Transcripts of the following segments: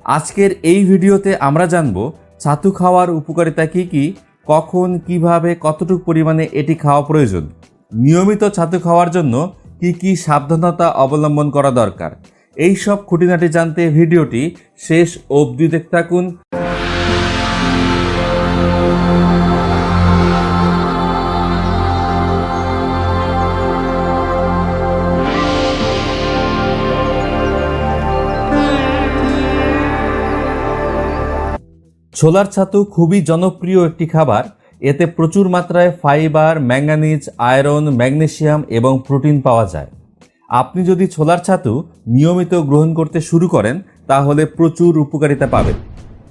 আজকের এই ভিডিওতে আমরা জানব ছাতু খাওয়ার উপকারিতা কি কি, কখন, কিভাবে, কতটুকু পরিমাণে এটি খাওয়া প্রয়োজন, নিয়মিত ছাতু খাওয়ার জন্য কি কি সাবধানতা অবলম্বন করা দরকার। এই সব খুঁটিনাটি জানতে ভিডিওটি শেষ অবধি দেখতে থাকুন। ছোলার ছাতু খুবই জনপ্রিয় একটি খাবার। এতে প্রচুর মাত্রায় ফাইবার, ম্যাঙ্গানিজ, আয়রন, ম্যাগনেসিয়াম এবং প্রোটিন পাওয়া যায়। আপনি যদি ছোলার ছাতু নিয়মিত গ্রহণ করতে শুরু করেন তাহলে প্রচুর উপকারিতা পাবেন।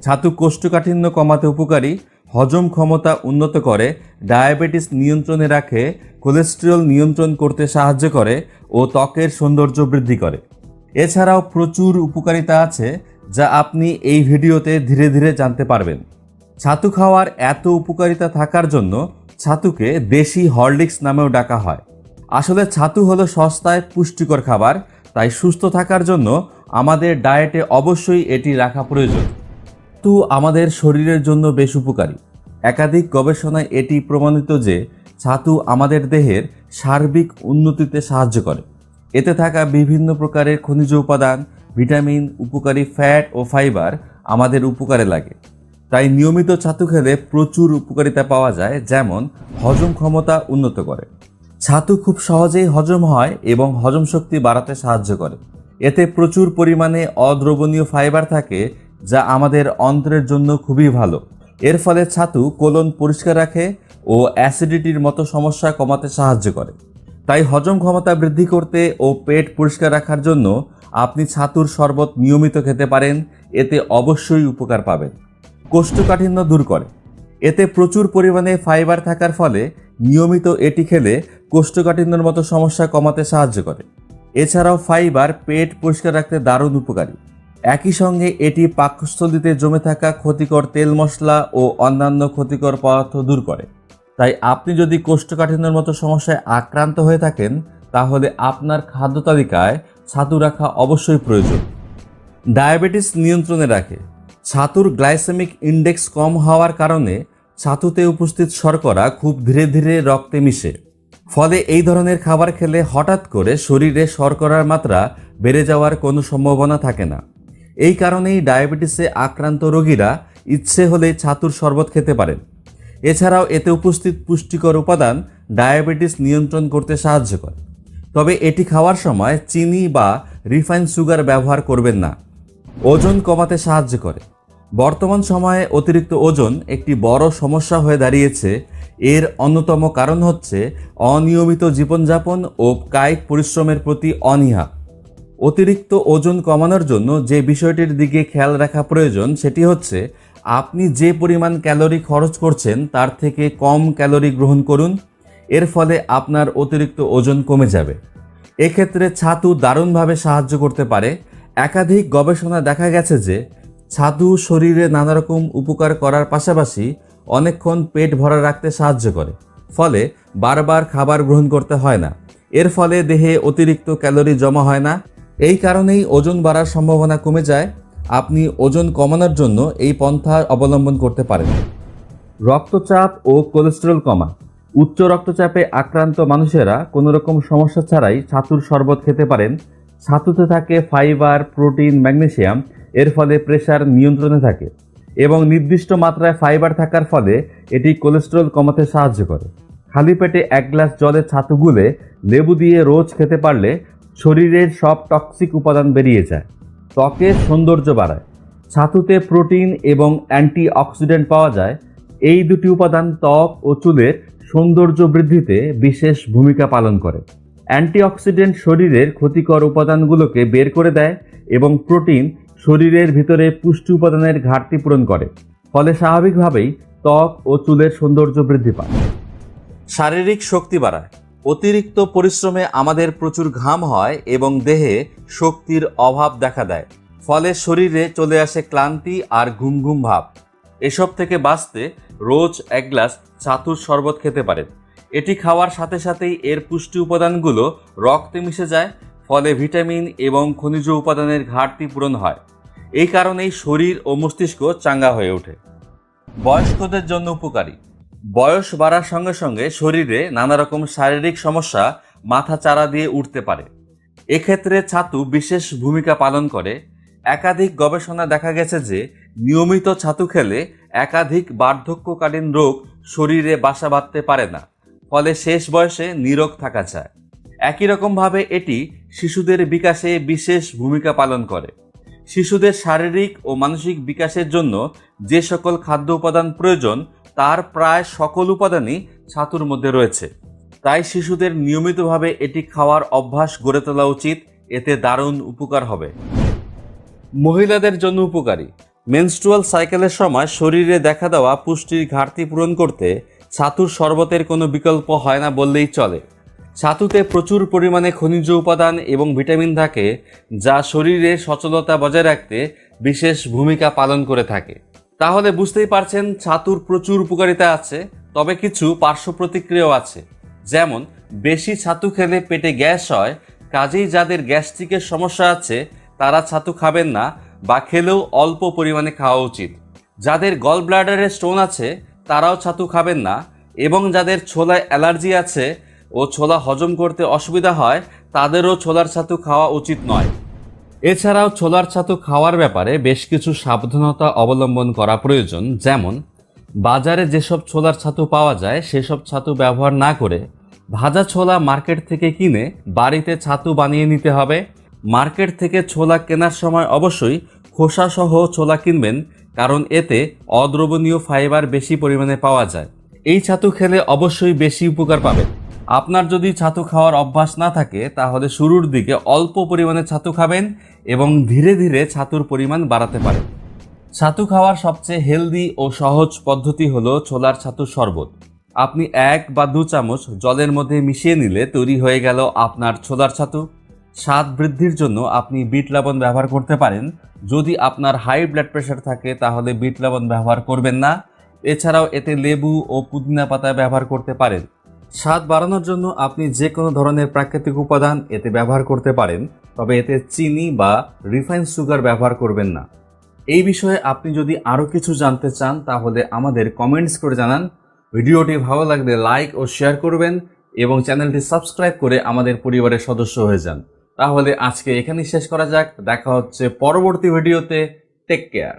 ছাতু কোষ্ঠকাঠিন্য কমাতে উপকারী, হজম ক্ষমতা উন্নত করে, ডায়াবেটিস নিয়ন্ত্রণে রাখে, কোলেস্টেরল নিয়ন্ত্রণ করতে সাহায্য করে ও ত্বকের সৌন্দর্য বৃদ্ধি করে। এছাড়াও প্রচুর উপকারিতা আছে যা আপনি এই ভিডিওতে ধীরে ধীরে জানতে পারবেন। ছাতু খাওয়ার এত উপকারিতা থাকার জন্য ছাতুকে দেশি হরলিক্স নামেও ডাকা হয়। আসলে ছাতু হলো সস্তায় পুষ্টিকর খাবার, তাই সুস্থ থাকার জন্য আমাদের ডায়েটে অবশ্যই এটি রাখা প্রয়োজন। ছাতু আমাদের শরীরের জন্য বেশ উপকারী। একাধিক গবেষণায় এটি প্রমাণিত যে ছাতু আমাদের দেহের সার্বিক উন্নতিতে সাহায্য করে। এতে থাকা বিভিন্ন প্রকারের খনিজ উপাদান, ভিটামিন, উপকারী ফ্যাট ও ফাইবার আমাদের উপকারে লাগে। তাই নিয়মিত ছাতু খেলে প্রচুর উপকারিতা পাওয়া যায়, যেমন হজম ক্ষমতা উন্নত করে। ছাতু খুব সহজেই হজম হয় এবং হজম শক্তি বাড়াতে সাহায্য করে। এতে প্রচুর পরিমাণে অদ্রবণীয় ফাইবার থাকে যা আমাদের অন্ত্রের জন্য খুবই ভালো। এর ফলে ছাতু কোলন পরিষ্কার রাখে ও অ্যাসিডিটির মতো সমস্যা কমাতে সাহায্য করে। তাই হজম ক্ষমতা বৃদ্ধি করতে ও পেট পরিষ্কার রাখার জন্য আপনি ছাতুর শরবত নিয়মিত খেতে পারেন। এতে অবশ্যই উপকার পাবেন। কোষ্ঠকাঠিন্য দূর করে। এতে প্রচুর পরিমাণে ফাইবার থাকার ফলে নিয়মিত এটি খেলে কোষ্ঠকাঠিন্যের মতো সমস্যা কমাতে সাহায্য করে। এছাড়াও ফাইবার পেট পরিষ্কার রাখতে দারুণ উপকারী। একই সঙ্গে এটি পাকস্থলীতে জমে থাকা ক্ষতিকর তেল, মশলা ও অন্যান্য ক্ষতিকর পদার্থ দূর করে। তাই আপনি যদি কোষ্ঠকাঠিন্যের মতো সমস্যায় আক্রান্ত হয়ে থাকেন তাহলে আপনার খাদ্য তালিকায় ছাতু রাখা অবশ্যই প্রয়োজন। ডায়াবেটিস নিয়ন্ত্রণে রাখে। ছাতুর গ্লাইসেমিক ইন্ডেক্স কম হওয়ার কারণে ছাতুতে উপস্থিত শর্করা খুব ধীরে ধীরে রক্তে মিশে। ফলে এই ধরনের খাবার খেলে হঠাৎ করে শরীরে শর্করার মাত্রা বেড়ে যাওয়ার কোনো সম্ভাবনা থাকে না। এই কারণেই ডায়াবেটিসে আক্রান্ত রোগীরা ইচ্ছে হলে ছাতুর শরবত খেতে পারেন। এছাড়াও এতে উপস্থিত পুষ্টিকর উপাদান ডায়াবেটিস নিয়ন্ত্রণ করতে সাহায্য করে। তবে এটি খাওয়ার সময় চিনি বা রিফাইন্ড সুগার ব্যবহার করবেন না। ওজন কমাতে সাহায্য করে। বর্তমান সময়ে অতিরিক্ত ওজন একটি বড় সমস্যা হয়ে দাঁড়িয়েছে। এর অন্যতম কারণ হচ্ছে অনিয়মিত জীবনযাপন ও কায়িক পরিশ্রমের প্রতি অনীহা। অতিরিক্ত ওজন কমানোর জন্য যে বিষয়টির দিকে খেয়াল রাখা প্রয়োজন সেটি হচ্ছে আপনি যে পরিমাণ ক্যালোরি খরচ করছেন তার থেকে কম ক্যালোরি গ্রহণ করুন। এর ফলে আপনার অতিরিক্ত ওজন কমে যাবে। এক্ষেত্রে ছাতু দারুণভাবে সাহায্য করতে পারে। একাধিক গবেষণায় দেখা গেছে যে ছাতু শরীরে নানা রকম উপকার করার পাশাপাশি অনেকক্ষণ পেট ভরা রাখতে সাহায্য করে। ফলে বারবার খাবার গ্রহণ করতে হয় না। এর ফলে দেহে অতিরিক্ত ক্যালোরি জমা হয় না। এই কারণেই ওজন বাড়ার সম্ভাবনা কমে যায়। আপনি ওজন কমানোর জন্য এই পন্থা অবলম্বন করতে পারেন। রক্তচাপ ও কোলেস্টেরল কমা। উচ্চ রক্তচাপে আক্রান্ত মানুষেরা কোনো রকম সমস্যা ছাড়াই ছাতুর শরবত খেতে পারেন। ছাতুতে থাকে ফাইবার, প্রোটিন, ম্যাগনেসিয়াম। এর ফলে প্রেশার নিয়ন্ত্রণে থাকে এবং নির্দিষ্ট মাত্রায় ফাইবার থাকার ফলে এটি কোলেস্টেরল কমাতে সাহায্য করে। খালি পেটে 1 গ্লাস জলে ছাতু গুলে লেবু দিয়ে রোজ খেতে পারলে শরীরের সব টক্সিক উপাদান বেরিয়ে যায়। ত্বকের সৌন্দর্য বাড়ায়। ছাতুতে প্রোটিন এবং অ্যান্টিঅক্সিডেন্ট পাওয়া যায়। এই দুটি উপাদান ত্বক ও চুলের সৌন্দর্য বৃদ্ধিতে বিশেষ ভূমিকা পালন করে। অ্যান্টিঅক্সিডেন্ট শরীরের ক্ষতিকর উপাদানগুলোকে বের করে দেয় এবং প্রোটিন শরীরের ভিতরে পুষ্টি উপাদানের ঘাটতি পূরণ করে। ফলে স্বাভাবিকভাবেই ত্বক ও চুলের সৌন্দর্য বৃদ্ধি পায়। শারীরিক শক্তি বাড়ায়। অতিরিক্ত পরিশ্রমে আমাদের প্রচুর ঘাম হয় এবং দেহে শক্তির অভাব দেখা দেয়। ফলে শরীরে চলে আসে ক্লান্তি আর ঘুম ঘুম ভাব। এসব থেকে বাঁচতে রোজ 1 গ্লাস ছাতুর শরবত খেতে পারেন। এটি খাওয়ার সাথে সাথেই এর পুষ্টি উপাদানগুলো রক্তে মিশে যায়। ফলে ভিটামিন এবং খনিজ উপাদানের ঘাটতি পূরণ হয়। এই কারণেই শরীর ও মস্তিষ্ক চাঙ্গা হয়ে ওঠে। বয়স্কদের জন্য উপকারী। বয়স বাড়ার সঙ্গে সঙ্গে শরীরে নানা রকম শারীরিক সমস্যা মাথা চাড়া দিয়ে উঠতে পারে। এক্ষেত্রে ছাতু বিশেষ ভূমিকা পালন করে। একাধিক গবেষণা দেখা গেছে যে নিয়মিত ছাতু খেলে একাধিক বার্ধক্যকালীন রোগ শরীরে বাসা বাঁধতে পারে না, ফলে শেষ বয়সে নিরোগ থাকা যায়। একই রকমভাবে এটি শিশুদের বিকাশে বিশেষ ভূমিকা পালন করে। শিশুদের শারীরিক ও মানসিক বিকাশের জন্য যে সকল খাদ্য উপাদান প্রয়োজন তার প্রায় সকল উপাদানই ছাতুর মধ্যে রয়েছে। তাই শিশুদের নিয়মিতভাবে এটি খাওয়ার অভ্যাস গড়ে তোলা উচিত, এতে দারুণ উপকার হবে। মহিলাদের জন্য উপকারী। মেনস্ট্রুয়াল সাইকেলের সময় শরীরে দেখা দেওয়া পুষ্টির ঘাটতি পূরণ করতে ছাতুর শরবতের কোনো বিকল্প হয় না বললেই চলে। ছাতুতে প্রচুর পরিমাণে খনিজ উপাদান এবং ভিটামিন থাকে, যা শরীরে সচলতা বজায় রাখতে বিশেষ ভূমিকা পালন করে থাকে। তাহলে বুঝতেই পারছেন ছাতুর প্রচুর উপকারিতা আছে, তবে কিছু পার্শ্ব প্রতিক্রিয়াও আছে। যেমন বেশি ছাতু খেলে পেটে গ্যাস হয়, কাজেই যাদের গ্যাস্ট্রিকের সমস্যা আছে তারা ছাতু খাবেন না বা খেলেও অল্প পরিমাণে খাওয়া উচিত। যাদের গল ব্লাডারে স্টোন আছে তারাও ছাতু খাবেন না, এবং যাদের ছোলায় অ্যালার্জি আছে ও ছোলা হজম করতে অসুবিধা হয় তাদেরও ছোলার ছাতু খাওয়া উচিত নয়। এছাড়াও ছোলার ছাতু খাওয়ার ব্যাপারে বেশ কিছু সাবধানতা অবলম্বন করা প্রয়োজন। যেমন বাজারে যেসব ছোলার ছাতু পাওয়া যায় সেসব ছাতু ব্যবহার না করে ভাজা ছোলা মার্কেট থেকে কিনে বাড়িতে ছাতু বানিয়ে নিতে হবে। মার্কেট থেকে ছোলা কেনার সময় অবশ্যই খোসাসহ ছোলা কিনবেন, কারণ এতে অদ্রবণীয় ফাইবার বেশি পরিমাণে পাওয়া যায়। এই ছাতু খেলে অবশ্যই বেশি উপকার পাবেন। আপনার যদি ছাতু খাওয়ার অভ্যাস না থাকে তাহলে শুরুর দিকে অল্প পরিমাণে ছাতু খাবেন এবং ধীরে ধীরে ছাতুর পরিমাণ বাড়াতে পারেন। ছাতু খাওয়ার সবচেয়ে হেলদি ও সহজ পদ্ধতি হলো ছোলার ছাতুর শরবত। আপনি 1 বা 2 চামচ জলের মধ্যে মিশিয়ে নিলে তৈরি হয়ে গেল আপনার ছোলার ছাতু। স্বাদ বৃদ্ধির জন্য আপনি বিট লবণ ব্যবহার করতে পারেন। যদি আপনার হাই ব্লাড প্রেশার থাকে তাহলে বিট লবণ ব্যবহার করবেন না। এছাড়াও এতে লেবু ও পুদিনা পাতা ব্যবহার করতে পারেন। স্বাদ বাড়ানোর জন্য আপনি যে কোনো ধরনের প্রাকৃতিক উপাদান এতে ব্যবহার করতে পারেন, তবে এতে চিনি বা রিফাইন্ড সুগার ব্যবহার করবেন না। এই বিষয়ে আপনি যদি আরও কিছু জানতে চান তাহলে আমাদের কমেন্টস করে জানান। ভিডিওটি ভালো লাগলে লাইক ও শেয়ার করবেন এবং চ্যানেলটি সাবস্ক্রাইব করে আমাদের পরিবারের সদস্য হয়ে যান। তাহলে আজকে এখানেই শেষ করা যাক। দেখা হচ্ছে পরবর্তী ভিডিওতে। Take care.